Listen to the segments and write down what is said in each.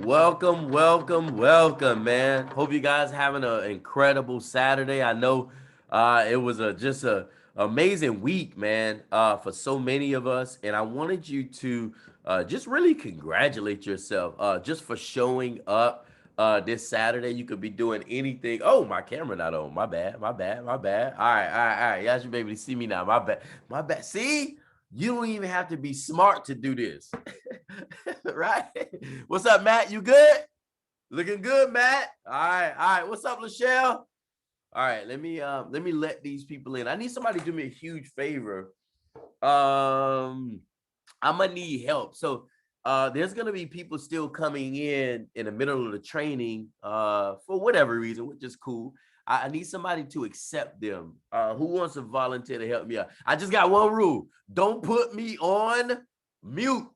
Welcome, man. Hope you guys having an incredible Saturday. I know it was just a amazing week, man, for so many of us. And I wanted you to just really congratulate yourself just for showing up this Saturday. You could be doing anything. Oh, my camera not on. My bad. All right. Y'all should be able to see me now. My bad. See? You don't even have to be smart to do this. Right? What's up, Matt? You good? Looking good, Matt. All right. What's up, Lachelle? All right, let me let these people in. I need somebody to do me a huge favor. Um, I'm gonna need help. So there's gonna be people still coming in the middle of the training for whatever reason, which is cool. I need somebody to accept them. Who wants to volunteer to help me out? I just got one rule: don't put me on mute.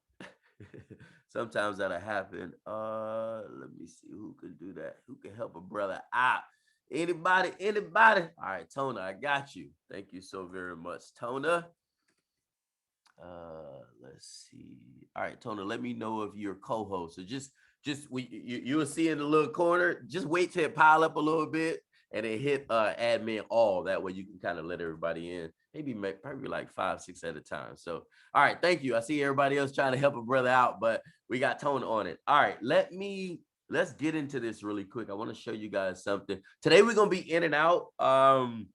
Sometimes that'll happen. Let me see who can do that. Who can help a brother out? Anybody? All right, Tona, I got you. Thank you so very much, Tona. Let's see. All right, Tona, let me know if you're co-host. So you'll see in the little corner. Just wait till it pile up a little bit, and then hit admin all. That way you can kind of let everybody in. Maybe probably like 5, 6 at a time. So, all right, thank you. I see everybody else trying to help a brother out, but we got Tona on it. All right, let's get into this really quick. I want to show you guys something. Today we're gonna be in and out. Now I'm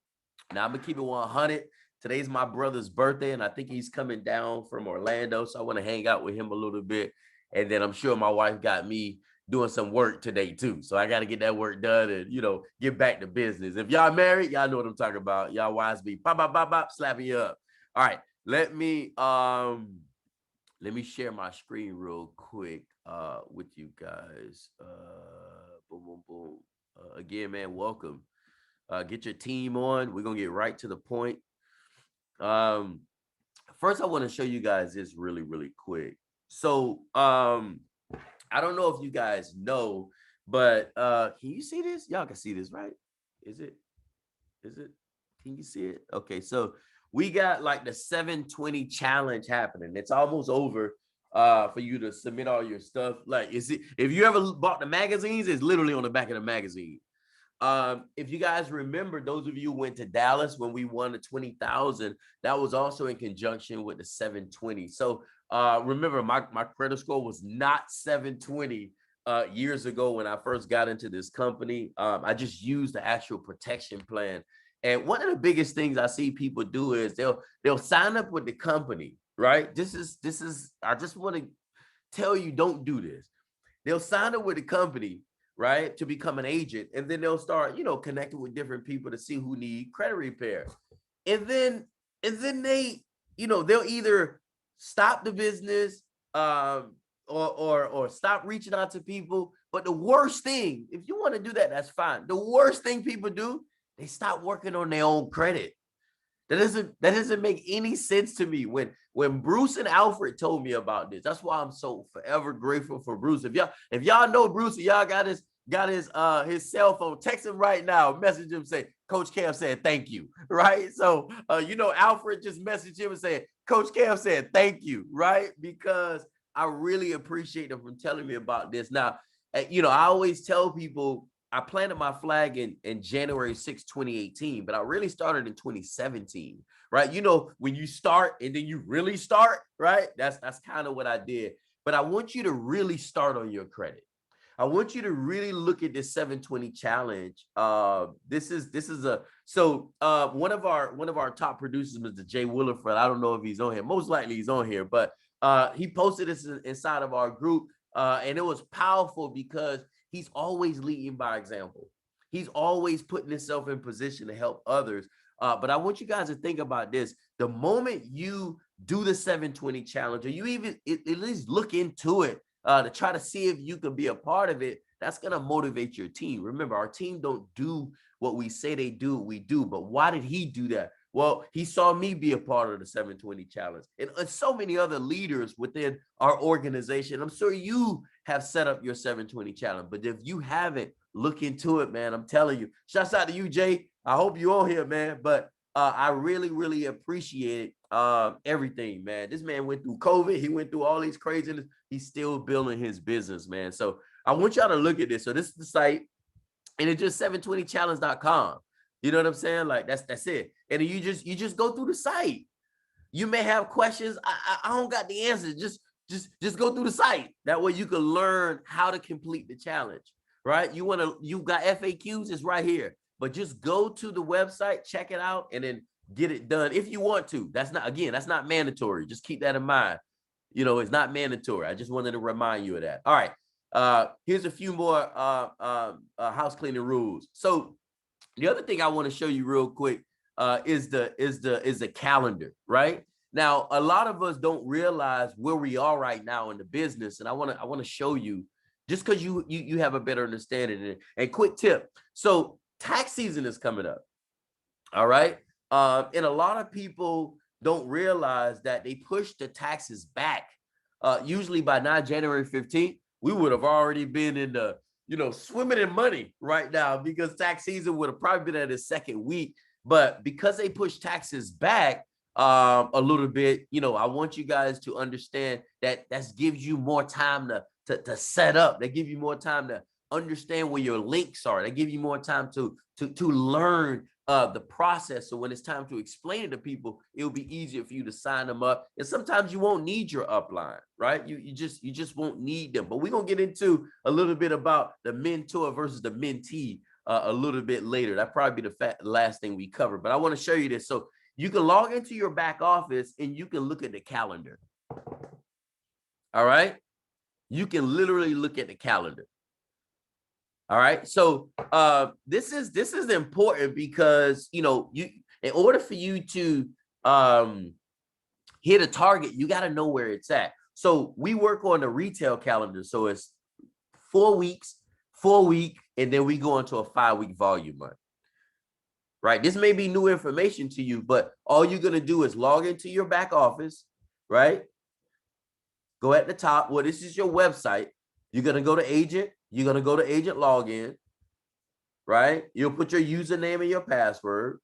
gonna keep it 100. Today's my brother's birthday, and I think he's coming down from Orlando, so I want to hang out with him a little bit. And then I'm sure my wife got me doing some work today too, so I got to get that work done and get back to business. If y'all married, y'all know what I'm talking about. Y'all wives be pop pop pop pop slapping you up. All right, let me share my screen real quick with you guys. Boom boom boom. Again, man, welcome. Get your team on. We're gonna get right to the point. Um, First, I want to show you guys this really, really quick. So, I don't know if you guys know, but can you see this? Y'all can see this, right? Is it? Is it? Can you see it? Okay, so we got like the 720 challenge happening. It's almost over for you to submit all your stuff. Like, is it if you ever bought the magazines, it's literally on the back of the magazine. If you guys remember, those of you who went to Dallas when we won the 20,000, that was also in conjunction with the 720. So remember, my credit score was not 720 years ago when I first got into this company. I just used the actual protection plan. And one of the biggest things I see people do is they'll sign up with the company, right? This is I just want to tell you, don't do this. They'll sign up with the company, right, to become an agent, and then they'll start, connecting with different people to see who need credit repair, and then they'll either stop the business, or stop reaching out to people. But the worst thing, if you want to do that, that's fine. The worst thing people do, they stop working on their own credit. That doesn't make any sense to me. When Bruce and Alfred told me about this, that's why I'm so forever grateful for Bruce. If y'all know Bruce, y'all got his cell phone, text him right now, message him, say Coach Cam said thank you, right? So Alfred just messaged him and said Coach Cam said thank you, right? Because I really appreciate him from telling me about this. Now, I always tell people I planted my flag in January 6, 2018, but I really started in 2017, right? When you start and then you really start, right? That's kind of what I did. But I want you to really start on your credit. I want you to really look at this 720 challenge. This is a so one of our top producers, Mr. Jay Willifred. I don't know if he's on here. Most likely he's on here, but he posted this inside of our group, and it was powerful because he's always leading by example. He's always putting himself in position to help others. But I want you guys to think about this. The moment you do the 720 challenge, or you even at least look into it to try to see if you can be a part of it, that's going to motivate your team. Remember, our team don't do what we say they do, we do. But why did he do that? Well, he saw me be a part of the 720 challenge, and so many other leaders within our organization. I'm sure you have set up your 720 challenge, but if you haven't, look into it, man. I'm telling you. Shouts out to you, Jay. I hope you're on here, man. But I really, really appreciate everything, man. This man went through COVID. He went through all these craziness. He's still building his business, man. So I want y'all to look at this. So this is the site, and it's just 720challenge.com. You know what I'm saying? Like that's it. And you just go through the site. You may have questions. I don't got the answers. Just go through the site. That way you can learn how to complete the challenge, right? You got FAQs, it's right here. But just go to the website, check it out, and then get it done if you want to. That's not mandatory. Just keep that in mind. You know, it's not mandatory. I just wanted to remind you of that. All right. Here's a few more house cleaning rules. So the other thing I want to show you real quick is the calendar, right? Now, a lot of us don't realize where we are right now in the business, and I want to show you just because you have a better understanding. And quick tip: so tax season is coming up, all right, and a lot of people don't realize that they push the taxes back. Usually by now, January 15th, we would have already been in the swimming in money right now, because tax season would have probably been at its second week. But because they push taxes back a little bit, I want you guys to understand that gives you more time to set up. They give you more time to understand where your links are. They give you more time to learn the process. So when it's time to explain it to people, it'll be easier for you to sign them up. And sometimes you won't need your upline, right? You just won't need them. But we're gonna get into a little bit about the mentor versus the mentee a little bit later. That'll probably be the last thing we cover. But I want to show you this. So you can log into your back office and you can look at the calendar. All right. You can literally look at the calendar. All right. So this is important because, in order for you to hit a target, you got to know where it's at. So we work on the retail calendar. So it's 4 weeks, 4 week, and then we go into a 5-week volume month. Right. This may be new information to you, but all you're going to do is log into your back office, right? Go at the top. Well, this is your website. You're going to go to agent. You're going to go to agent login, right? You'll put your username and your password.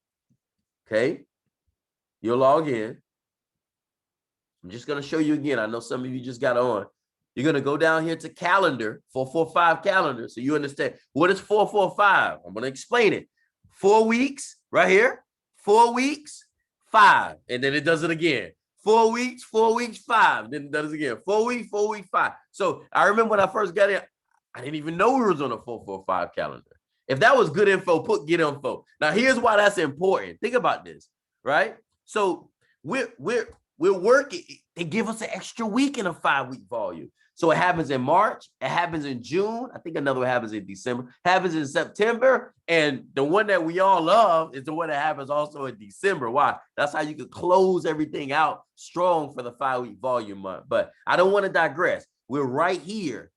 Okay. You'll log in. I'm just going to show you again. I know some of you just got on. You're going to go down here to calendar, 445 calendar. So you understand what is 445. I'm going to explain it. 4 weeks right here, 4 weeks, 5. And then it does it again. 4 weeks, 4 weeks, 5. Then it does it again. 4 weeks, 4 weeks, 5. So I remember when I first got in, I didn't even know we was on a 445 calendar. If that was good info, put get info. Now here's why that's important. Think about this, right? So we're working. They give us an extra week in a 5-week volume. So it happens in March, it happens in June. I think another one happens in December, happens in September. And the one that we all love is the one that happens also in December. Why? That's how you could close everything out strong for the 5-week volume month. But I don't want to digress. We're right here,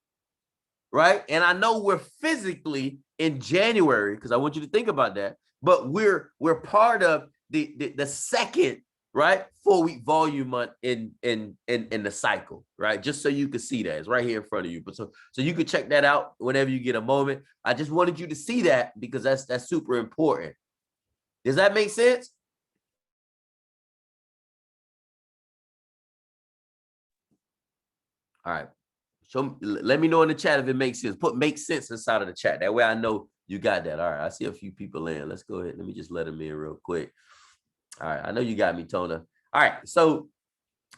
right? And I know we're physically in January, because I want you to think about that. But we're part of the second, right, 4-week volume month in the cycle, right? Just so you can see that. It's right here in front of you. But so you can check that out whenever you get a moment. I just wanted you to see that because that's super important. Does that make sense? All right. So let me know in the chat if it makes sense. Put make sense inside of the chat. That way I know you got that. All right. I see a few people in. Let's go ahead. Let me just let them in real quick. All right. I know you got me, Tona. All right. So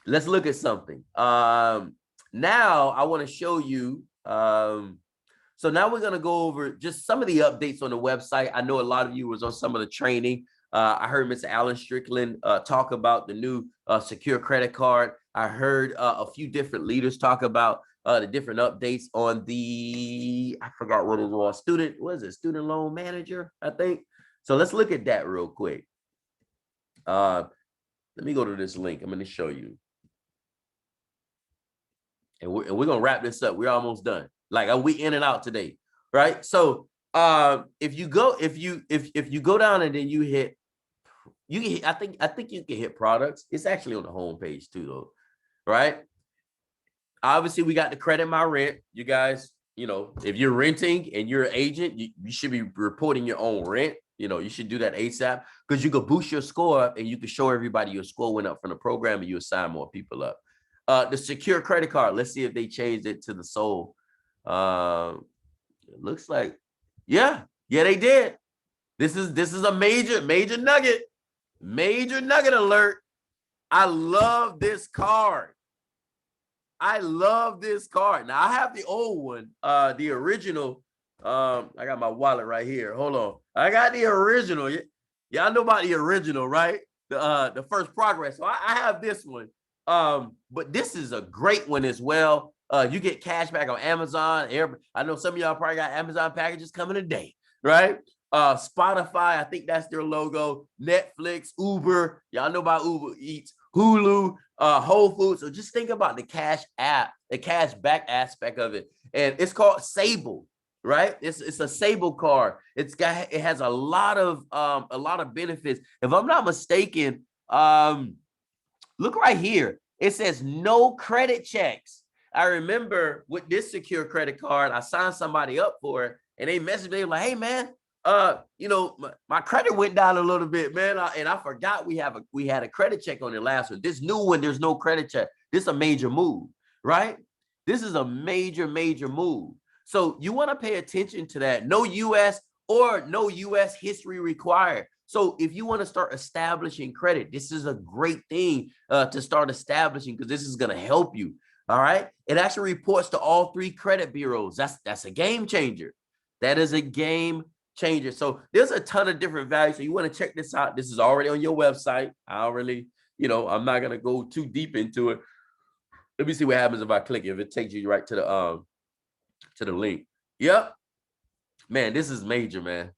let's look at something. Now I want to show you. So now we're going to go over just some of the updates on the website. I know a lot of you was on some of the training. I heard Mr. Alan Strickland talk about the new secure credit card. I heard a few different leaders talk about the different updates on the, I forgot what it was, student loan manager, I think. So let's look at that real quick. Let me go to this link. I'm going to show you. And we're going to wrap this up. We're almost done. Like, are we in and out today? Right. So if you go down and then you can hit, I think you can hit products. It's actually on the home page too, though. Right. Obviously, we got the credit my rent. You guys, if you're renting and you're an agent, you should be reporting your own rent. You should do that ASAP, because you could boost your score up and you can show everybody your score went up from the program and you assign more people up. The secure credit card. Let's see if they changed it to the sole It looks like, yeah, they did. This is a major nugget. Major nugget alert. I love this card. I love this card. Now I have the old one, the original. I got my wallet right here. Hold on. I got the original. Y'all know about the original, right? The first progress. So I have this one. But this is a great one as well. You get cash back on Amazon. I know some of y'all probably got Amazon packages coming today, right? Spotify, I think that's their logo. Netflix, Uber, y'all know about Uber Eats, Hulu, Whole Foods. So just think about the cash app, the cash back aspect of it. And it's called Sable, right? It's a Sable card. It has a lot of benefits. If I'm not mistaken, look right here. It says no credit checks. I remember with this secure credit card, I signed somebody up for it, and they messaged me like, "Hey man, my credit went down a little bit, man, and I forgot we had a credit check on the last one. This new one, there's no credit check. This is a major move, right? This is a major move. So you want to pay attention to that. No U.S. or no U.S. history required. So if you want to start establishing credit, this is a great thing to start establishing, because this is going to help you. All right. It actually reports to all 3 credit bureaus. That's a game changer. That is a game changer. So there's a ton of different values. So you want to check this out. This is already on your website. I already, I'm not going to go too deep into it. Let me see what happens if I click it. If it takes you right to the link. Yep. Man, this is major, man.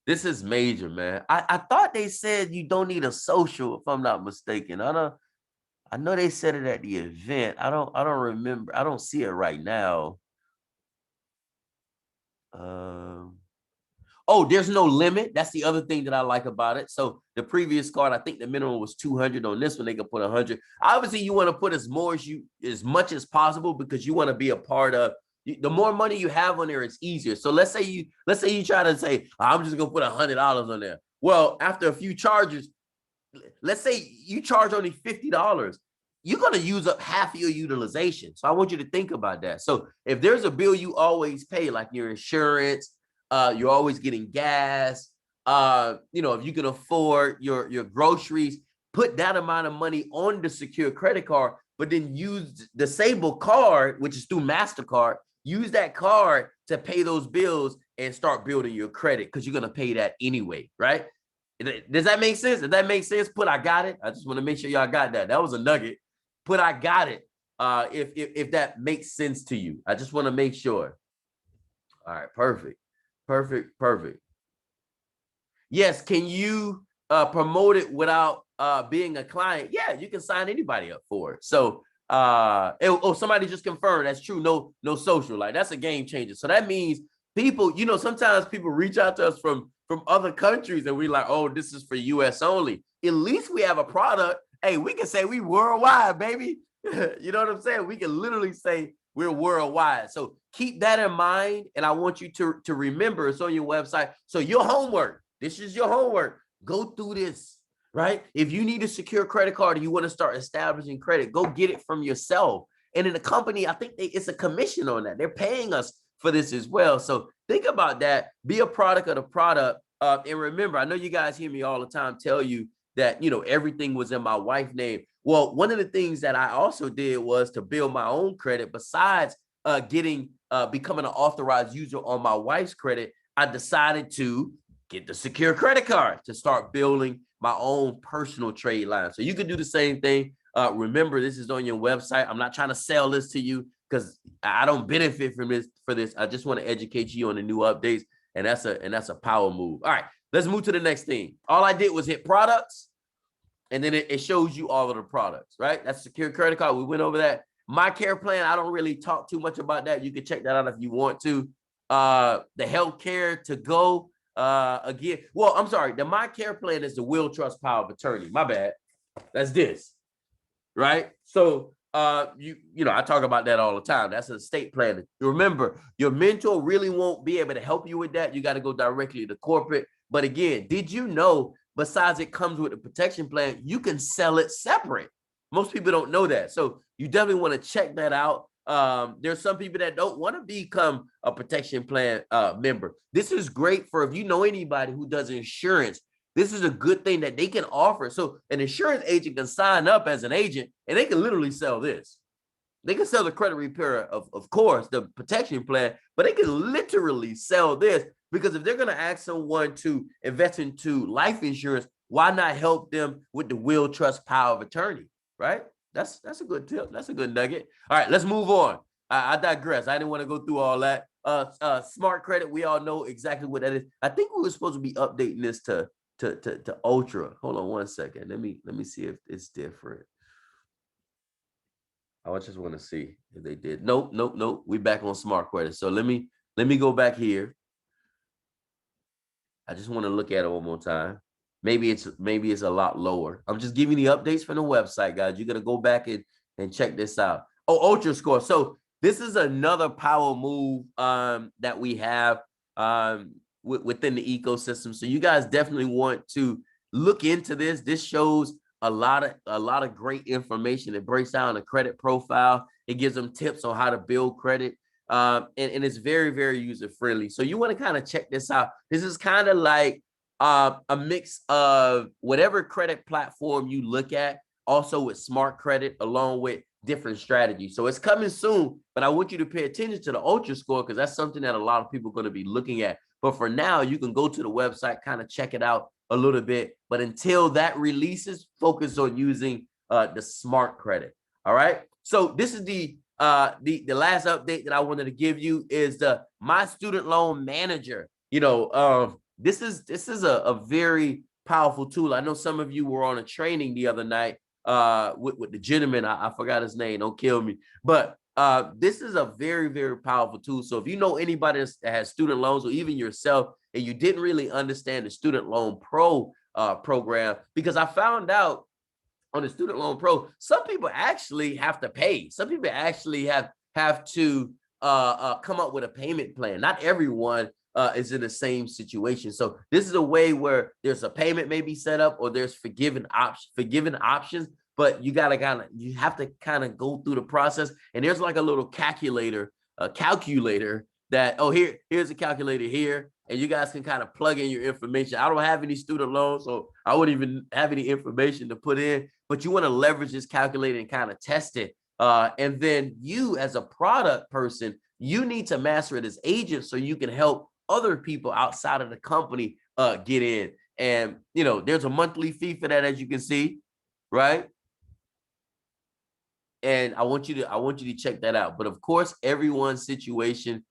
This is major, man. I thought they said you don't need a social, if I'm not mistaken. I know they said it at the event. I don't remember. I don't see it right now. Oh, there's no limit. That's the other thing that I like about it. So the previous card, I think the minimum was 200. On this one, they could put 100. Obviously, you want to put as much as possible, because you want to be a part of. The more money you have on there, it's easier. So let's say you try to say, I'm just gonna put $100 on there. Well, after a few charges, let's say you charge only $50. You're going to use up half of your utilization. So I want you to think about that. So if there's a bill you always pay, like your insurance, you're always getting gas, if you can afford your groceries, put that amount of money on the secure credit card, but then use the Sable card, which is through MasterCard. Use that card to pay those bills and start building your credit, because you're going to pay that anyway, right? Does that make sense? If that makes sense, put I got it. I just want to make sure y'all got that. That was a nugget. Put I got it. If that makes sense to you. I just want to make sure. All right, perfect. Yes, can you promote it without being a client? Yeah, you can sign anybody up for it. So somebody just confirmed that's true. No social. Like, that's a game changer. So that means people, sometimes people reach out to us from other countries, and we like, oh, this is for US only. At least we have a product. Hey, we can say we worldwide, baby. You know what I'm saying? We can literally say we're worldwide. So keep that in mind. And I want you to remember, it's on your website. So your homework, this is your homework. Go through this, right? If you need a secure credit card and you want to start establishing credit, go get it from yourself. And in the company, I think it's a commission on that. They're paying us for this as well. So think about that. Be a product of the product. And remember, I know you guys hear me all the time tell you that, everything was in my wife's name. Well, one of the things that I also did was to build my own credit. Besides becoming an authorized user on my wife's credit, I decided to get the secure credit card to start building my own personal trade line. So you can do the same thing. Remember, this is on your website. I'm not trying to sell this to you, because I don't benefit from this. I just want to educate you on the new updates, and that's a power move. All right, let's move to the next thing. All I did was hit products, and then it shows you all of the products, right? That's secure credit card. We went over that. My care plan, I don't really talk too much about that. You can check that out if you want to. The healthcare to go, again. Well, I'm sorry. The My Care plan is the will, trust, power of attorney. My bad. That's this, right? So I talk about that all the time. That's an estate plan. Remember, your mentor really won't be able to help you with that. You got to go directly to corporate. But again, did you know, besides it comes with a protection plan, you can sell it separate? Most people don't know that. So you definitely want to check that out. There's some people that don't want to become a protection plan member. This is great for if you know anybody who does insurance. This is a good thing that they can offer. So an insurance agent can sign up as an agent and they can literally sell this. They can sell the credit repair, of course, the protection plan, but they can literally sell this because if they're going to ask someone to invest into life insurance, why not help them with the will, trust, power of attorney, right? That's a good tip. That's a good nugget. All right, let's move on. I digress. I didn't want to go through all that. Smart credit, we all know exactly what that is. I think we were supposed to be updating this to Ultra. Hold on one second. Let me see if it's different. I just want to see if they did. Nope. We back on smart credit. So let me go back here. I just want to look at it one more time. Maybe it's a lot lower. I'm just giving you the updates from the website, guys. You're gonna go back and check this out. Oh, Ultra Score. So this is another power move that we have within the ecosystem. So you guys definitely want to look into this. This shows a lot of great information. It breaks down a credit profile. It gives them tips on how to build credit. And it's very, very user friendly. So you want to kind of check this out. This is kind of like a mix of whatever credit platform you look at, also with smart credit, along with different strategies. So it's coming soon, but I want you to pay attention to the Ultra Score because that's something that a lot of people are going to be looking at. But for now, you can go to the website, kind of check it out a little bit. But until that releases, focus on using the smart credit. All right. So this is the last update that I wanted to give you is the My Student Loan Manager. This is a very powerful tool. I know some of you were on a training the other night with the gentleman. I forgot his name. Don't kill me. But this is a very, very powerful tool. So if you know anybody that has student loans or even yourself, and you didn't really understand the Student Loan Pro program, because I found out on the Student Loan Pro, some people actually have to pay. Some people actually have to come up with a payment plan. Not everyone is in the same situation. So this is a way where there's a payment maybe set up or there's forgiven options, but you have to kind of go through the process. And there's like a little calculator that, here's a calculator here. And you guys can kind of plug in your information. I don't have any student loans, so I wouldn't even have any information to put in, but you want to leverage this calculator and kind of test it. And then you as a product person, you need to master it as agents so you can help other people outside of the company get in. And, there's a monthly fee for that, as you can see, right? And I want you to check that out. But of course, everyone's situation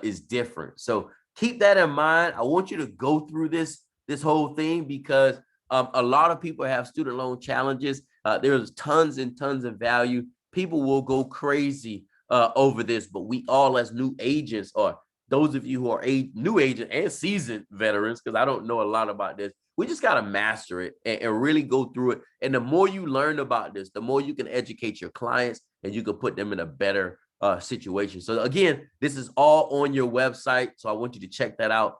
is different. So keep that in mind. I want you to go through this whole thing because a lot of people have student loan challenges. There's tons and tons of value. People will go crazy over this, but we all as new agents, or those of you who are new agents and seasoned veterans, because I don't know a lot about this, we just got to master it and really go through it. And the more you learn about this, the more you can educate your clients and you can put them in a better situation. So again, this is all on your website. So I want you to check that out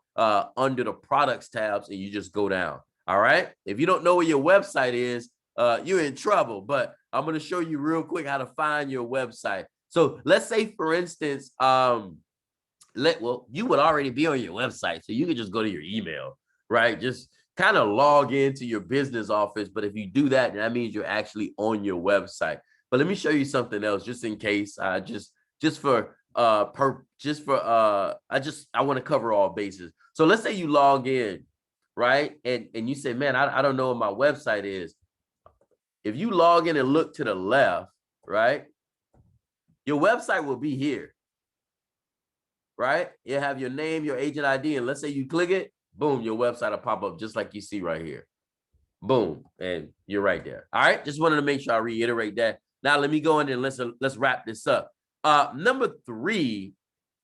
under the products tabs and you just go down. All right. If you don't know where your website is, you're in trouble, but I'm going to show you real quick how to find your website. So let's say, for instance, you would already be on your website. So you can just go to your email, right? Just kind of log into your business office. But if you do that, then that means you're actually on your website. But let me show you something else, just in case. I want to cover all bases. So let's say you log in, right? And you say, man, I don't know what my website is. If you log in and look to the left, right, your website will be here, right? You have your name, your agent ID, and let's say you click it, boom, your website will pop up just like you see right here. Boom, and you're right there. All right, just wanted to make sure I reiterate that. Now let me go in and let's wrap this up. Number 3,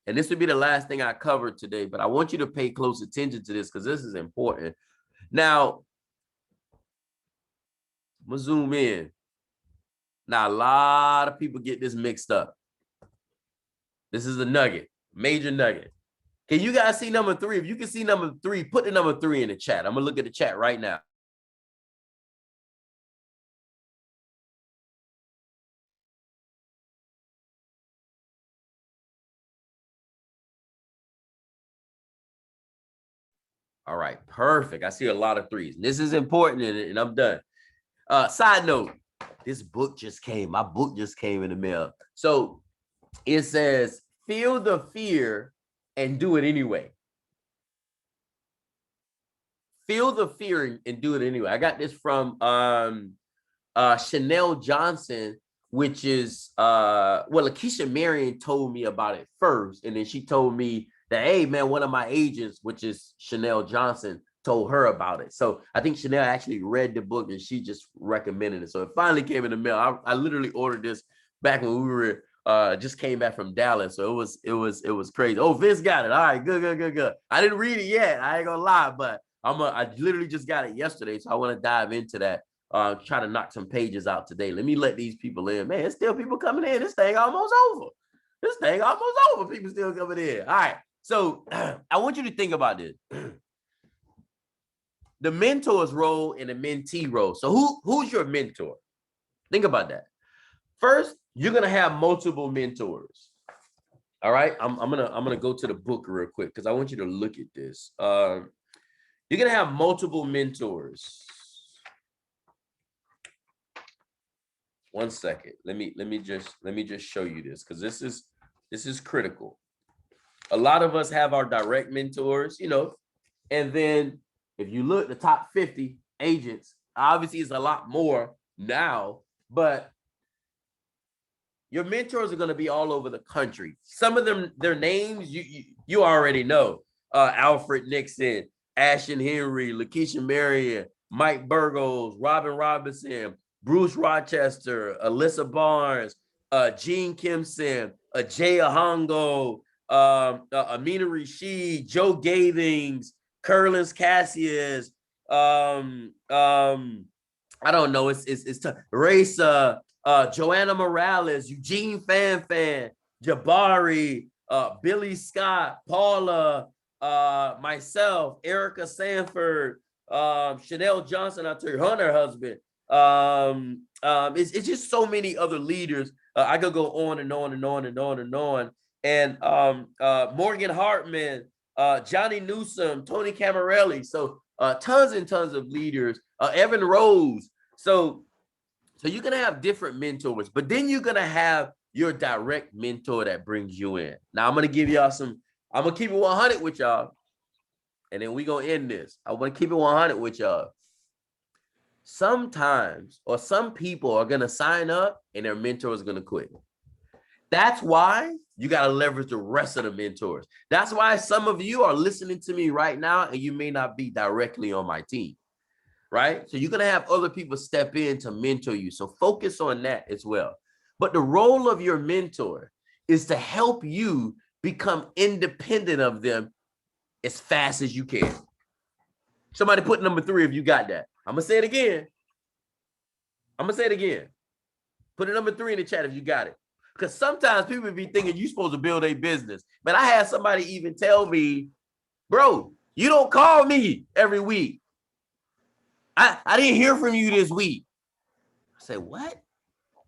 and this would be the last thing I covered today, but I want you to pay close attention to this because this is important. Now, I'm gonna zoom in. Now, a lot of people get this mixed up. This is a nugget, major nugget. Can you guys see number 3? If you can see number 3, put the number 3 in the chat. I'm gonna look at the chat right now. All right, perfect. I see a lot of threes. This is important, and I'm done. Side note, this book just came. My book just came in the mail. So it says, feel the fear and do it anyway. Feel the fear and do it anyway. I got this from Chanel Johnson, which is Lakeisha Marion told me about it first, and then she told me that, hey man, one of my agents, which is Chanel Johnson, told her about it. So I think Chanel actually read the book and she just recommended it. So it finally came in the mail. I literally ordered this back when we were just came back from Dallas. So it was crazy. Oh, Vince got it. All right, good. I didn't read it yet. I ain't gonna lie, but I literally just got it yesterday. So I want to dive into that. Try to knock some pages out today. Let me let these people in. Man, it's still people coming in. This thing almost over. People still coming in. All right. So I want you to think about this. The mentor's role and the mentee role. So who's your mentor? Think about that. First, you're gonna have multiple mentors. All right. I'm gonna go to the book real quick because I want you to look at this. You're gonna have multiple mentors. One second. Let me just show you this because this is critical. A lot of us have our direct mentors, and then if you look at the top 50 agents, obviously it's a lot more now, but your mentors are going to be all over the country. Some of them, their names you already know. Alfred Nixon, Ashton Henry, Lakeisha Marion, Mike Burgos, Robin Robinson, Bruce Rochester, Alyssa Barnes, Gene Kimson, Jay Ahongo, Amina Rashid, Joe Gathings, Curlins Cassius, I don't know, it's tough. Raisa, Joanna Morales, Eugene Fanfan, Jabari, Billy Scott, Paula, myself, Erica Sanford, Chanel Johnson, I'll tell you, her husband. It's just so many other leaders. I could go on and on and on and on and on. And Morgan Hartman, Johnny Newsom, Tony Camarelli. So tons and tons of leaders. Evan Rose. So you're gonna have different mentors, but then you're gonna have your direct mentor that brings you in. Now I'm gonna give y'all I'm gonna keep it 100 with y'all, and then we're gonna end this. I want to keep it 100 with y'all. Sometimes, or some people are gonna sign up and their mentor is gonna quit. That's why you got to leverage the rest of the mentors. That's why some of you are listening to me right now and you may not be directly on my team, right? So you're going to have other people step in to mentor you. So focus on that as well. But the role of your mentor is to help you become independent of them as fast as you can. Somebody put number 3 if you got that. I'm going to say it again. Put a number 3 in the chat if you got it. Because sometimes people be thinking you're supposed to build a business. But I had somebody even tell me, bro, you don't call me every week. I didn't hear from you this week. I said, what?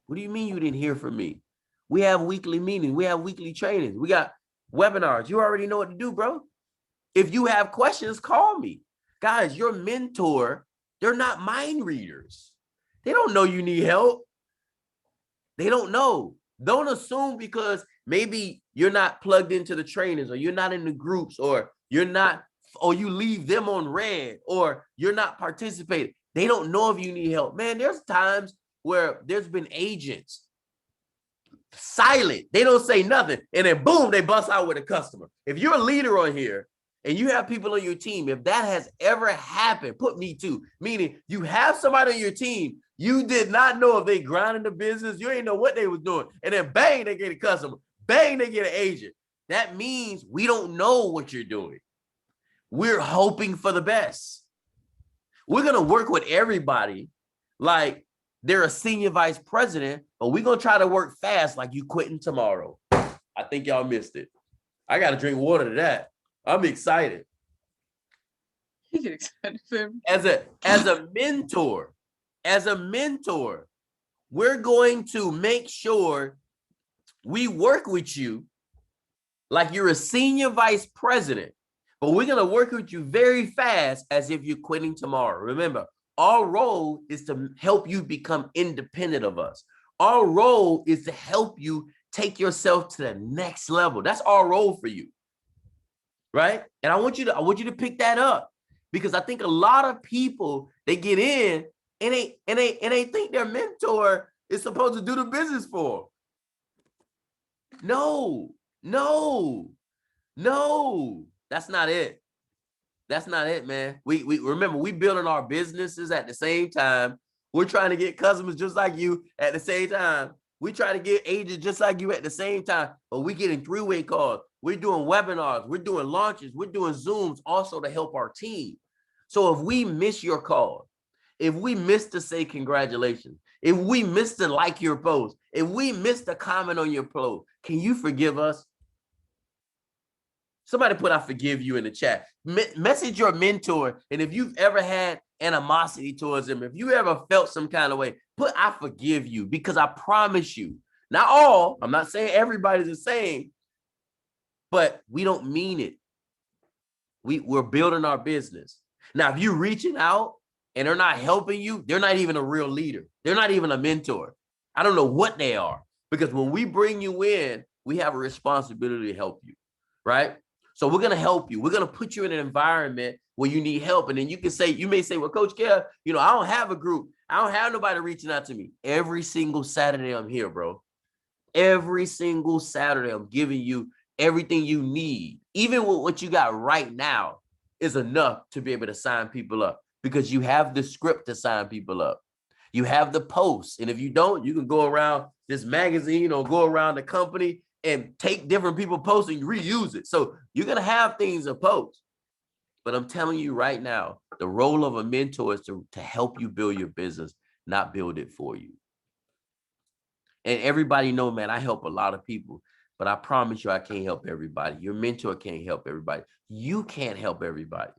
What do you mean you didn't hear from me? We have weekly meetings. We have weekly trainings. We got webinars. You already know what to do, bro. If you have questions, call me. Guys, your mentor, they're not mind readers. They don't know you need help. They don't know. Don't assume because maybe you're not plugged into the trainings or you're not in the groups or you leave them on red or you're not participating. They don't know if you need help. Man, there's times where there's been agents silent. They don't say nothing. And then boom, they bust out with a customer. If you're a leader on here and you have people on your team, if that has ever happened, put me too, meaning you have somebody on your team, you did not know if they grinding the business. You ain't know what they was doing. And then bang, they get a customer. Bang, they get an agent. That means we don't know what you're doing. We're hoping for the best. We're going to work with everybody like they're a senior vice president, but we're going to try to work fast like you quitting tomorrow. I think y'all missed it. I got to drink water to that. I'm excited. You get excited for him. As a mentor, we're going to make sure we work with you like you're a senior vice president. but we're going to work with you very fast as if you're quitting tomorrow. Remember, our role is to help you become independent of us. Our role is to help you take yourself to the next level. That's our role for you, right? And I want you to pick that up, because I think a lot of people, they get in and they think their mentor is supposed to do the business for them. No, that's not it. That's not it, man. We remember, we building our businesses at the same time. We're trying to get customers just like you at the same time. We try to get agents just like you at the same time, but we getting three-way calls. We're doing webinars. We're doing launches. We're doing Zooms also to help our team. So if we miss your call, if we miss to say congratulations, if we miss to like your post, if we miss to comment on your post, can you forgive us? Somebody put "I forgive you" in the chat. Message your mentor, and if you've ever had animosity towards them, if you ever felt some kind of way, put "I forgive you," because I promise you, not all, I'm not saying everybody's the same, but we don't mean it. We're building our business. Now, if you're reaching out and they're not helping you, they're not even a real leader. They're not even a mentor. I don't know what they are, because when we bring you in, we have a responsibility to help you, right? So we're going to help you. We're going to put you in an environment where you need help. And then you may say, well, Coach Kev, I don't have a group. I don't have nobody reaching out to me. Every single Saturday I'm here, bro. Every single Saturday I'm giving you everything you need. Even with what you got right now is enough to be able to sign people up, because you have the script to sign people up. You have the posts. And if you don't, you can go around this magazine or go around the company and take different people posts and reuse it. So you're going to have things to post. But I'm telling you right now, the role of a mentor is to help you build your business, not build it for you. And everybody know, man, I help a lot of people, but I promise you, I can't help everybody. Your mentor can't help everybody. You can't help everybody.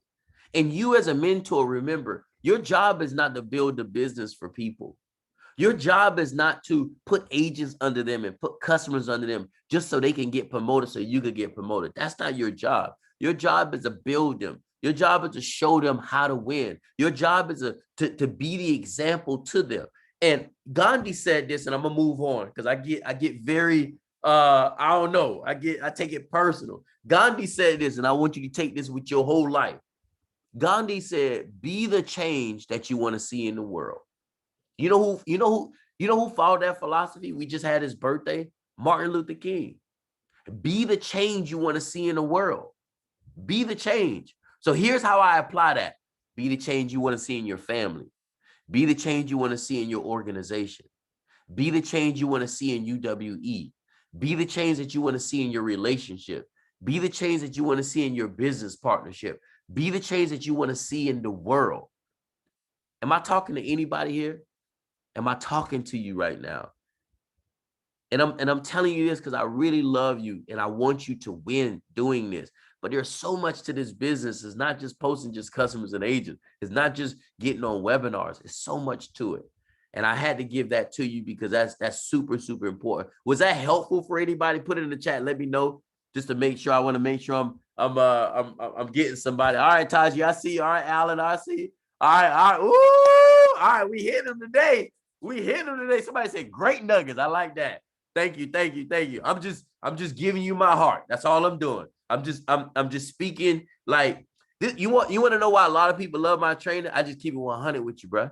And you as a mentor, remember, your job is not to build the business for people. Your job is not to put agents under them and put customers under them just so they can get promoted, so you could get promoted. That's not your job. Your job is to build them. Your job is to show them how to win. Your job is to be the example to them. And Gandhi said this, and I'm gonna move on because I get very I don't know. I take it personal. Gandhi said this, and I want you to take this with your whole life. Gandhi said, "Be the change that you want to see in the world." You know who followed that philosophy? We just had his birthday, Martin Luther King. Be the change you want to see in the world. Be the change. So here's how I apply that. Be the change you want to see in your family. Be the change you want to see in your organization. Be the change you want to see in UWE. Be the change that you want to see in your relationship. Be the change that you want to see in your business partnership. Be the change that you want to see in the world. Am I talking to anybody here? Am I talking to you right now? And I'm telling you this because I really love you and I want you to win doing this. But there's so much to this business. It's not just posting just customers and agents. It's not just getting on webinars. It's so much to it. And I had to give that to you because that's super, super important. Was that helpful for anybody? Put it in the chat. Let me know just to make sure. I want to make sure I'm getting somebody. All right, Taji, I see you. All right, Alan, I see you. All right. Ooh, all right, we hit them today. Somebody said great nuggets. I like that. Thank you. I'm just giving you my heart. That's all I'm doing. I'm just speaking like this. You want to know why a lot of people love my training? I just keep it 100 with you, bro.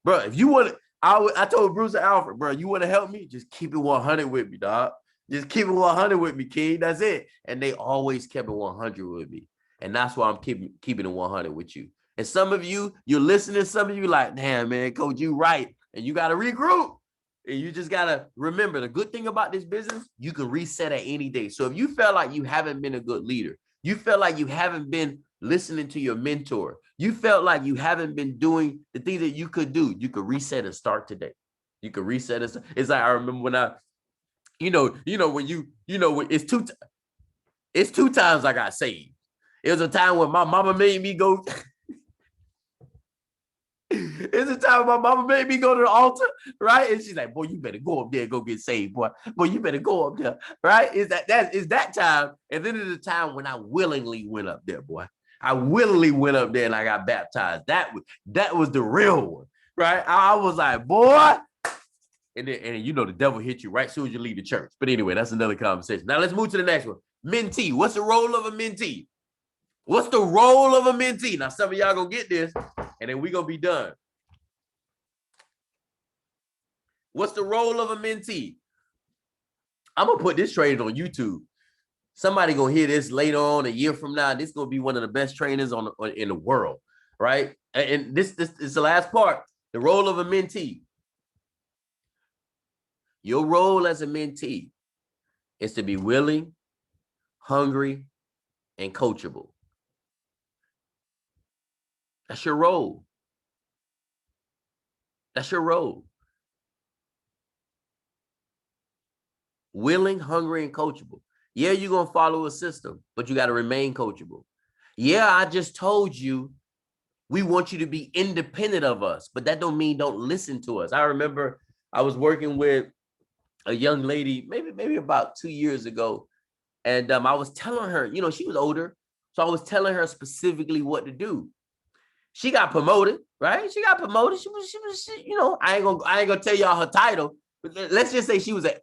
Bro, if you want to, I told Bruce and Alfred, bro, you want to help me? Just keep it 100 with me, dog. Just keep it 100 with me, King. That's it. And they always kept it 100 with me. And that's why I'm keeping it 100 with you. And some of you, you're listening. Some of you like, damn, man, Coach, you right. And you got to regroup. And you just got to remember the good thing about this business, you can reset at any day. So if you felt like you haven't been a good leader, you felt like you haven't been listening to your mentor, you felt like you haven't been doing the things that you could do, you could reset and start today. You could reset it. It's like I remember when it's two times I got saved. It was a time when my mama made me go. It's the time my mama made me go to the altar, right? And she's like, boy, you better go up there and go get saved, boy. Boy, you better go up there, right? Is that time. And then there's a time when I willingly went up there, boy. I willingly went up there and I got baptized. That was the real one, right? I was like, boy. And then you know the devil hit you right as soon as you leave the church. But anyway, that's another conversation. Now let's move to the next one. Mentee. What's the role of a mentee? What's the role of a mentee? Now, some of y'all gonna get this, and then we're gonna be done. What's the role of a mentee? I'm gonna put this training on YouTube. Somebody gonna hear this later on, a year from now. This is gonna be one of the best trainers in the world, right? And this is the last part. The role of a mentee. Your role as a mentee is to be willing, hungry, and coachable. That's your role. That's your role. Willing, hungry, and coachable. Yeah, you're going to follow a system, but you got to remain coachable. Yeah, I just told you we want you to be independent of us, but that don't mean don't listen to us. I remember I was working with a young lady, maybe about 2 years ago, and I was telling her, you know, she was older, so I was telling her specifically what to do. She got promoted, right? She got promoted. She was, you know, I ain't gonna tell y'all her title, but let's just say she was a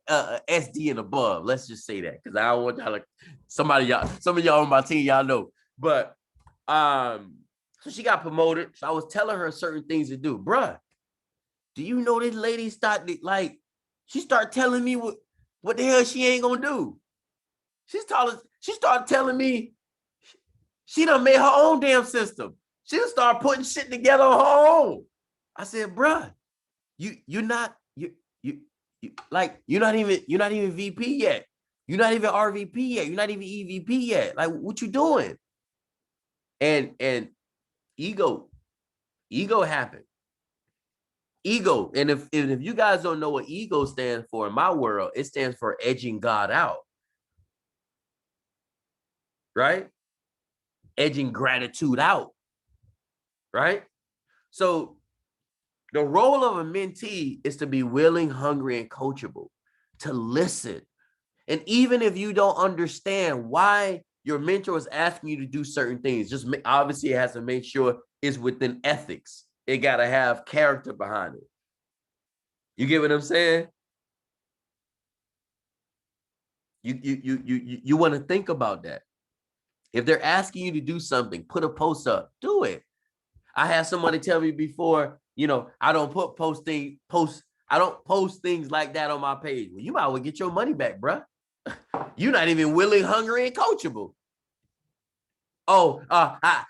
SD and above. Let's just say that, because I don't want y'all like some of y'all on my team, y'all know. But so she got promoted. So I was telling her certain things to do. Bruh, do you know this lady started she started telling me what the hell she ain't gonna do? She started telling me she done made her own damn system. She done started putting shit together on her own. I said, bruh, you're not even VP yet. You're not even RVP yet. You're not even EVP yet. Like, what you doing? And ego happened. Ego. And if you guys don't know what ego stands for in my world, it stands for edging God out. Right? Edging gratitude out. Right? So the role of a mentee is to be willing, hungry, and coachable, to listen. And even if you don't understand why your mentor is asking you to do certain things, just obviously it has to make sure it's within ethics. It got to have character behind it. You get what I'm saying? You want to think about that. If they're asking you to do something, put a post up, do it. I had somebody tell me before, you know, I don't post things like that on my page. Well, you might well get your money back, bruh. You're not even willing, hungry, and coachable. Oh, I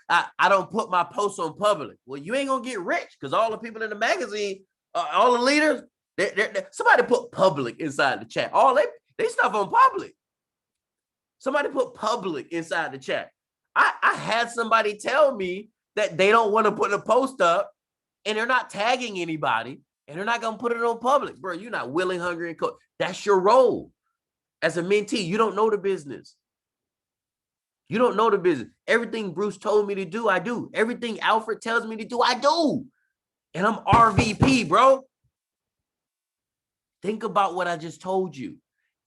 don't put my posts on public. Well, you ain't gonna get rich, because all the people in the magazine, all the leaders, somebody put public inside the chat. All they stuff on public. Somebody put public inside the chat. I had somebody tell me that they don't want to put a post up and they're not tagging anybody and they're not going to put it on public. Bro, you're not willing, hungry, and coach. That's your role. As a mentee, you don't know the business. You don't know the business. Everything Bruce told me to do, I do. Everything Alfred tells me to do, I do. And I'm RVP, bro. Think about what I just told you.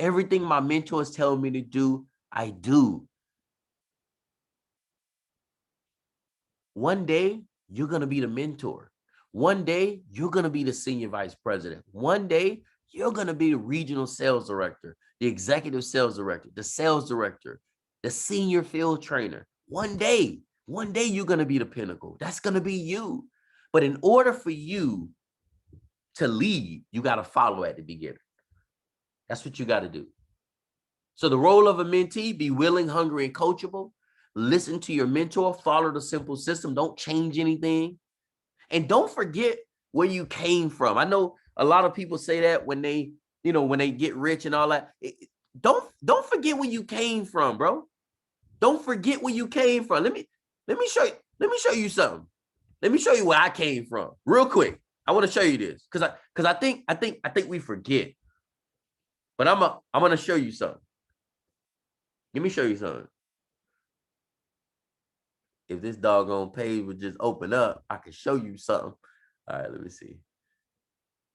Everything my mentors tell me to do, I do. One day, you're going to be the mentor. One day, you're going to be the senior vice president. One day, you're going to be the regional sales director, the executive sales director, the sales director, the senior field trainer. One day, you're going to be the pinnacle. That's going to be you. But in order for you to lead, you got to follow at the beginning. That's what you got to do. So the role of a mentee, be willing, hungry, and coachable. Listen to your mentor, follow the simple system. Don't change anything. And don't forget where you came from. I know a lot of people say that when they, when they get rich and all that. Don't forget where you came from, bro. Don't forget where you came from. Let me show you something. Let me show you where I came from real quick. I want to show you this because I think we forget. But I'm going to show you something. Let me show you something. If this doggone page would just open up, I could show you something. All right, let me see.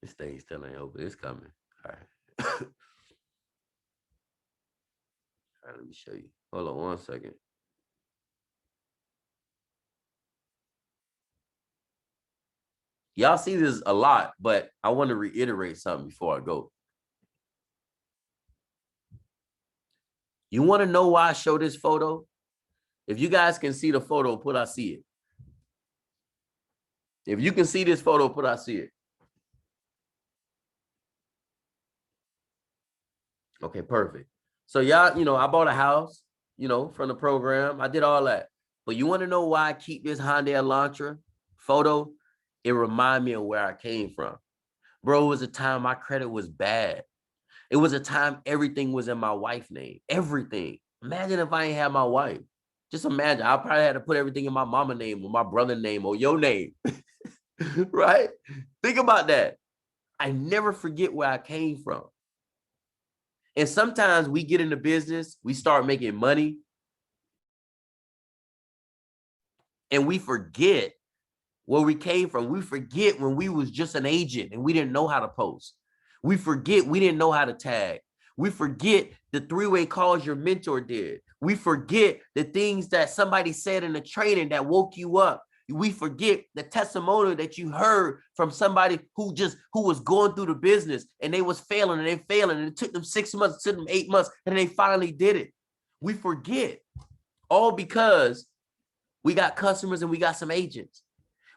This thing still ain't open. It's coming. All right. All right, let me show you. Hold on 1 second. Y'all see this a lot, but I want to reiterate something before I go. You want to know why I show this photo? If you guys can see the photo, put I see it. If you can see this photo, put I see it. Okay, perfect. So y'all, I bought a house, from the program. I did all that. But you want to know why I keep this Hyundai Elantra photo? It reminds me of where I came from. Bro, it was a time my credit was bad. It was a time everything was in my wife's name. Everything. Imagine if I ain't had my wife. Just imagine. I probably had to put everything in my mama's name or my brother's name or your name. Right? Think about that. I never forget where I came from. And sometimes we get into business, we start making money, and we forget where we came from. We forget when we was just an agent and we didn't know how to post. We forget we didn't know how to tag. We forget the three-way calls your mentor did. We forget the things that somebody said in the training that woke you up. We forget the testimonial that you heard from somebody who was going through the business and they was failing and it took them 6 months, it took them 8 months, and they finally did it. We forget, all because we got customers and we got some agents.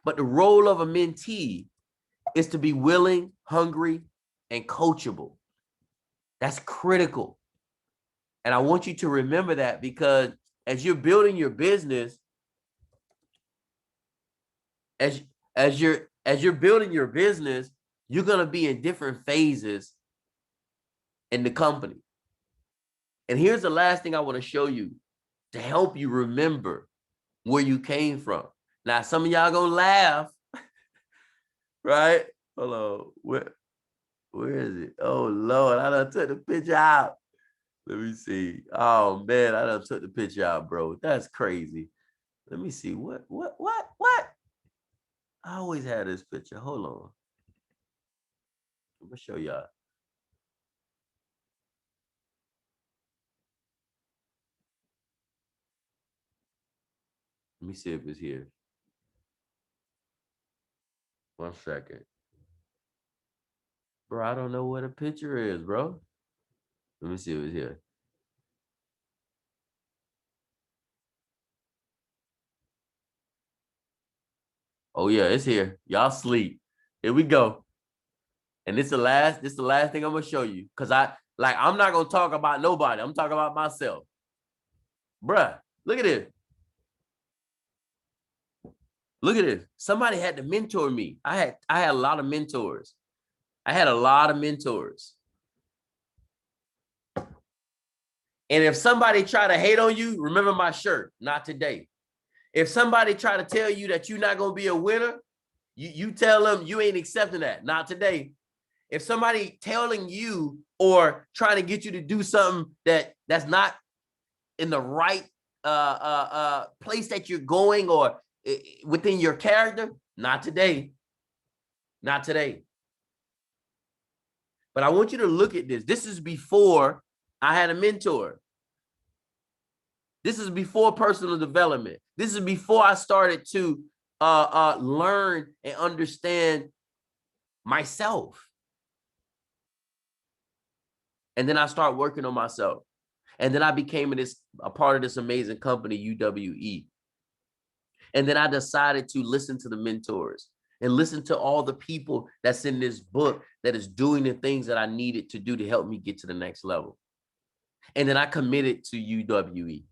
But the role of a mentee is to be willing, hungry, and coachable. That's critical. And I want you to remember that, because as you're building your business, as you're building your business, you're going to be in different phases in the company. And here's the last thing I want to show you to help you remember where you came from. Now, some of y'all gonna laugh, right? Hold on, where is it? Oh Lord, I done took the picture out. Let me see. Oh man, I done took the picture out, bro. That's crazy. Let me see. What? I always had this picture. Hold on. I'm gonna show y'all. Let me see if it's here. 1 second. Bro, I don't know what a picture is, bro. Let me see if it's here. Oh yeah, it's here. Y'all sleep. Here we go. And this is the last thing I'm gonna show you. Cause I'm not gonna talk about nobody. I'm talking about myself. Bruh, look at this. Look at this. Somebody had to mentor me. I had a lot of mentors. And if somebody try to hate on you, remember my shirt, not today. If somebody try to tell you that you're not gonna be a winner, you tell them you ain't accepting that, not today. If somebody telling you or trying to get you to do something that's not in the right place that you're going or within your character, not today. Not today. But I want you to look at this. This is before I had a mentor. This is before personal development. This is before I started to learn and understand myself. And then I started working on myself. And then I became a part of this amazing company, UWE. And then I decided to listen to the mentors and listen to all the people that's in this book that is doing the things that I needed to do to help me get to the next level. And then I committed to UWE.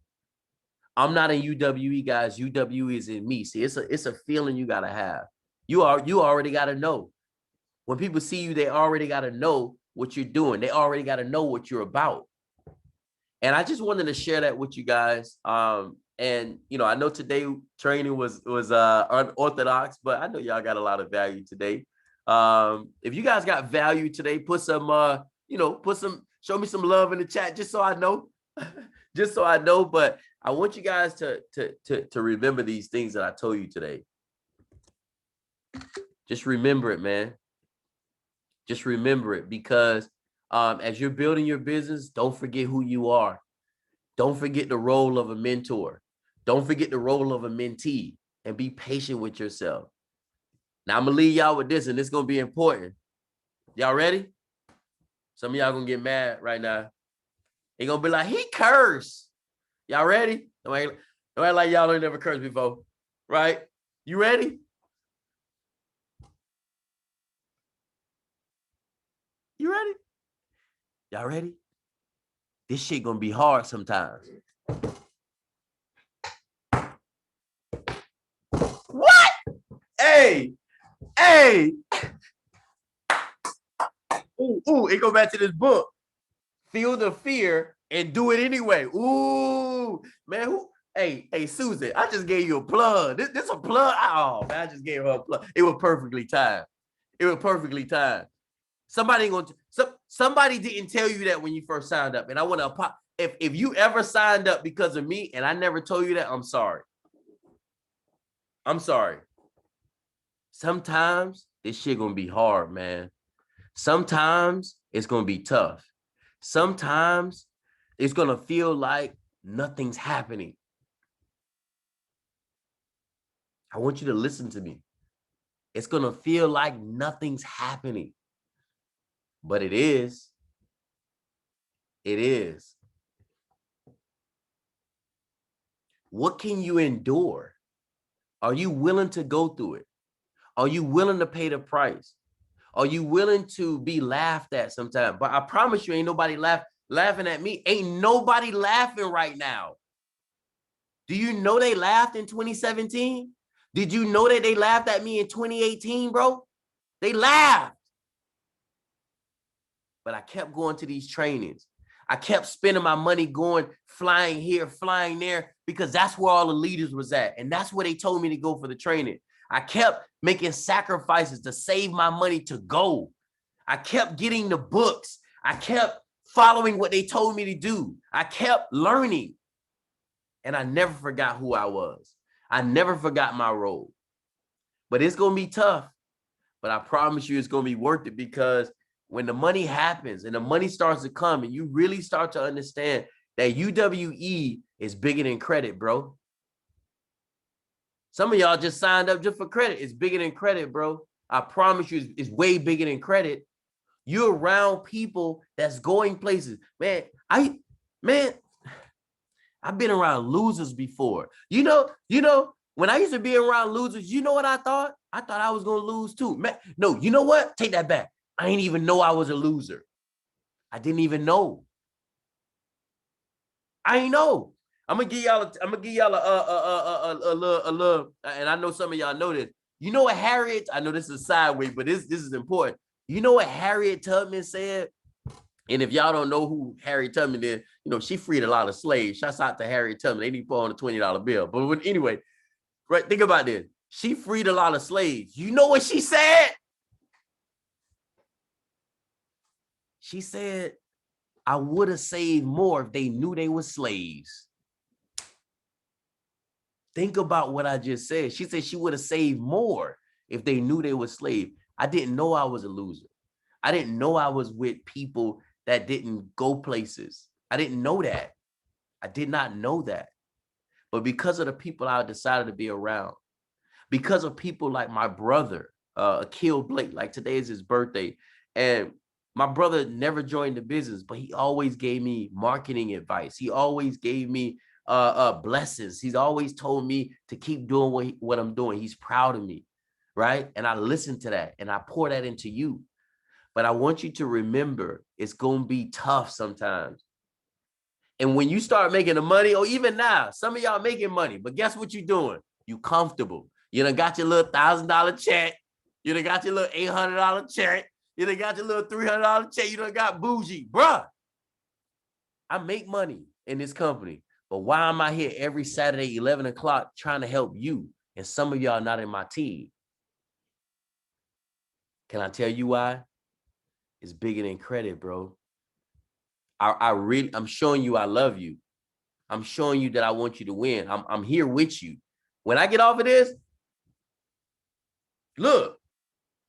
I'm not in UWE, guys. UWE is in me. See, it's a feeling you gotta have. You already gotta know. When people see you, they already gotta know what you're doing. They already gotta know what you're about. And I just wanted to share that with you guys. And I know today training was unorthodox, but I know y'all got a lot of value today. If you guys got value today, show me some love in the chat, just so I know. Just so I know. But I want you guys to remember these things that I told you today. Just remember it, man. Just remember it, because as you're building your business, don't forget who you are. Don't forget the role of a mentor. Don't forget the role of a mentee, and be patient with yourself. Now, I'm going to leave y'all with this, and it's going to be important. Y'all ready? Some of y'all going to get mad right now. They're going to be like, he cursed. Y'all ready? Nobody like y'all ain't never cursed before, right? You ready? You ready? Y'all ready? This shit going to be hard sometimes. What? Hey. Ooh, it go back to this book. Feel the fear and do it anyway. Ooh, man. Hey, Susan, I just gave you a plug. This a plug. Oh, man, I just gave her a plug. It was perfectly timed. Somebody didn't tell you that when you first signed up. And I want to, if you ever signed up because of me and I never told you that, I'm sorry. Sometimes this shit gonna be hard, man. Sometimes it's gonna be tough. Sometimes it's gonna feel like nothing's happening. I want you to listen to me. It's gonna feel like nothing's happening. But it is. It is. What can you endure? Are you willing to go through it? Are you willing to pay the price? Are you willing to be laughed at sometimes? But I promise you, ain't nobody laughing at me. Ain't nobody laughing right now. Do you know they laughed in 2017? Did you know that they laughed at me in 2018, bro? They laughed. But I kept going to these trainings. I kept spending my money going, flying here, flying there, because that's where all the leaders was at. And that's where they told me to go for the training. I kept making sacrifices to save my money to go. I kept getting the books. I kept following what they told me to do. I kept learning. And I never forgot who I was. I never forgot my role. But it's going to be tough. But I promise you it's going to be worth it, because when the money happens and the money starts to come and you really start to understand that UWE is bigger than credit, bro. Some of y'all just signed up just for credit. It's bigger than credit, bro. I promise you it's way bigger than credit. You're around people that's going places. Man, I've been around losers before. You know, when I used to be around losers, you know what I thought? I thought I was going to lose too. Man, no, you know what? Take that back. I didn't even know I was a loser. I didn't even know. I ain't know. I'm gonna give y'all a little, and I know some of y'all know this. You know what Harriet? I know this is sideways, but this is important. You know what Harriet Tubman said? And if y'all don't know who Harriet Tubman is, you know, she freed a lot of slaves. Shouts out to Harriet Tubman. They need to put on a $20 bill. But anyway, right? Think about this. She freed a lot of slaves. You know what she said? She said, I would have saved more if they knew they were slaves. Think about what I just said. She said she would have saved more if they knew they were slaves. I didn't know I was a loser. I didn't know I was with people that didn't go places. I didn't know that. I did not know that. But because of the people I decided to be around, because of people like my brother, Akil Blake, like today is his birthday. And my brother never joined the business, but he always gave me marketing advice. He always gave me blessings. He's always told me to keep doing what I'm doing. He's proud of me, right? And I listen to that and I pour that into you. But I want you to remember, it's going to be tough sometimes. And when you start making the money, or even now, some of y'all making money, but guess what you're doing? You comfortable. You done got your little $1,000 check. You done got your little $800 check. You done got your little $300 check. You done got bougie. Bruh, I make money in this company, but why am I here every Saturday, 11 o'clock, trying to help you? And some of y'all not in my team. Can I tell you why? It's bigger than credit, bro. I'm showing you I love you. I'm showing you that I want you to win. I'm here with you. When I get off of this, look,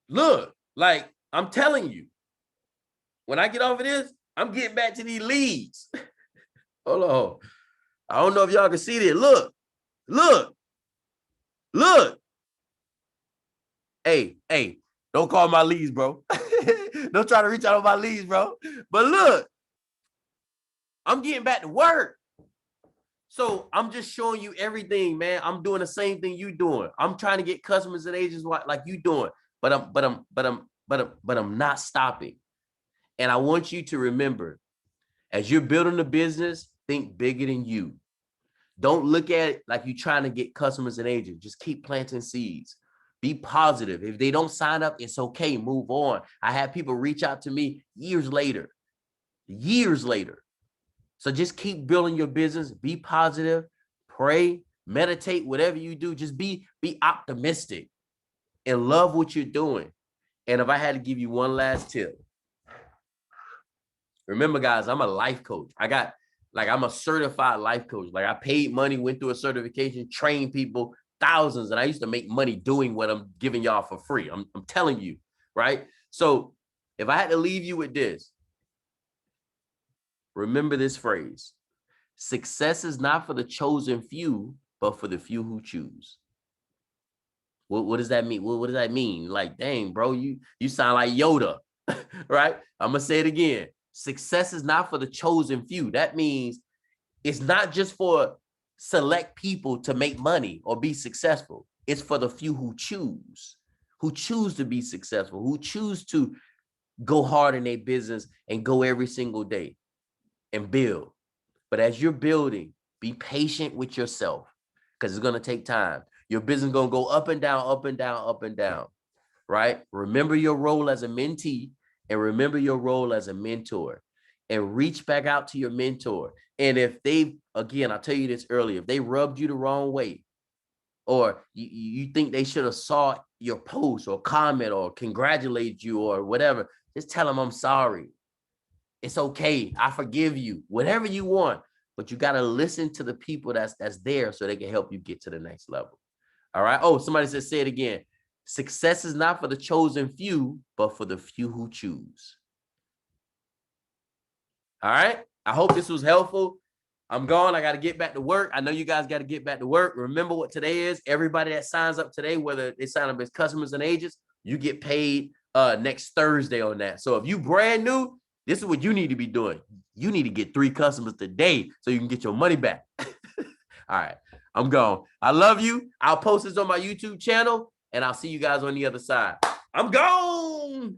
Look, like I'm telling you, when I get off of this, I'm getting back to these leads. Hold on. I don't know if y'all can see this. Look, look, look. Hey, don't call my leads, bro. Don't try to reach out on my leads, bro. But look, I'm getting back to work. So I'm just showing you everything, man. I'm doing the same thing you doing. I'm trying to get customers and agents like you doing, but I'm not stopping. And I want you to remember, as you're building a business, think bigger than you. Don't look at it like you're trying to get customers and agents. Just keep planting seeds. Be positive. If they don't sign up, it's okay. Move on. I had people reach out to me years later. So just keep building your business. Be positive. Pray, meditate, whatever you do. Just be optimistic and love what you're doing. And if I had to give you one last tip, remember, guys, I'm a life coach. I'm a certified life coach. Like I paid money, went through a certification, trained people, thousands. And I used to make money doing what I'm giving y'all for free. I'm telling you, right? So if I had to leave you with this, remember this phrase: success is not for the chosen few, but for the few who choose. What does that mean? What does that mean? Like, dang, bro, you sound like Yoda, right? I'm gonna say it again. Success is not for the chosen few. That means it's not just for select people to make money or be successful. It's for the few who choose to be successful, who choose to go hard in their business and go every single day and build. But as you're building, be patient with yourself because it's going to take time. Your business is going to go up and down, up and down, up and down, right? Remember your role as a mentee and remember your role as a mentor, and reach back out to your mentor. And if again, I'll tell you this earlier, if they rubbed you the wrong way, or you think they should have saw your post or comment or congratulate you or whatever, just tell them I'm sorry. It's okay. I forgive you. Whatever you want, but you got to listen to the people that's there so they can help you get to the next level. All right. Oh, somebody said, say it again. Success is not for the chosen few, but for the few who choose. All right. I hope this was helpful. I'm gone. I got to get back to work. I know you guys got to get back to work. Remember what today is. Everybody that signs up today, whether they sign up as customers and agents, you get paid next Thursday on that. So if you brand new, this is what you need to be doing. You need to get 3 customers today so you can get your money back. All right. I'm gone. I love you. I'll post this on my YouTube channel and I'll see you guys on the other side. I'm gone.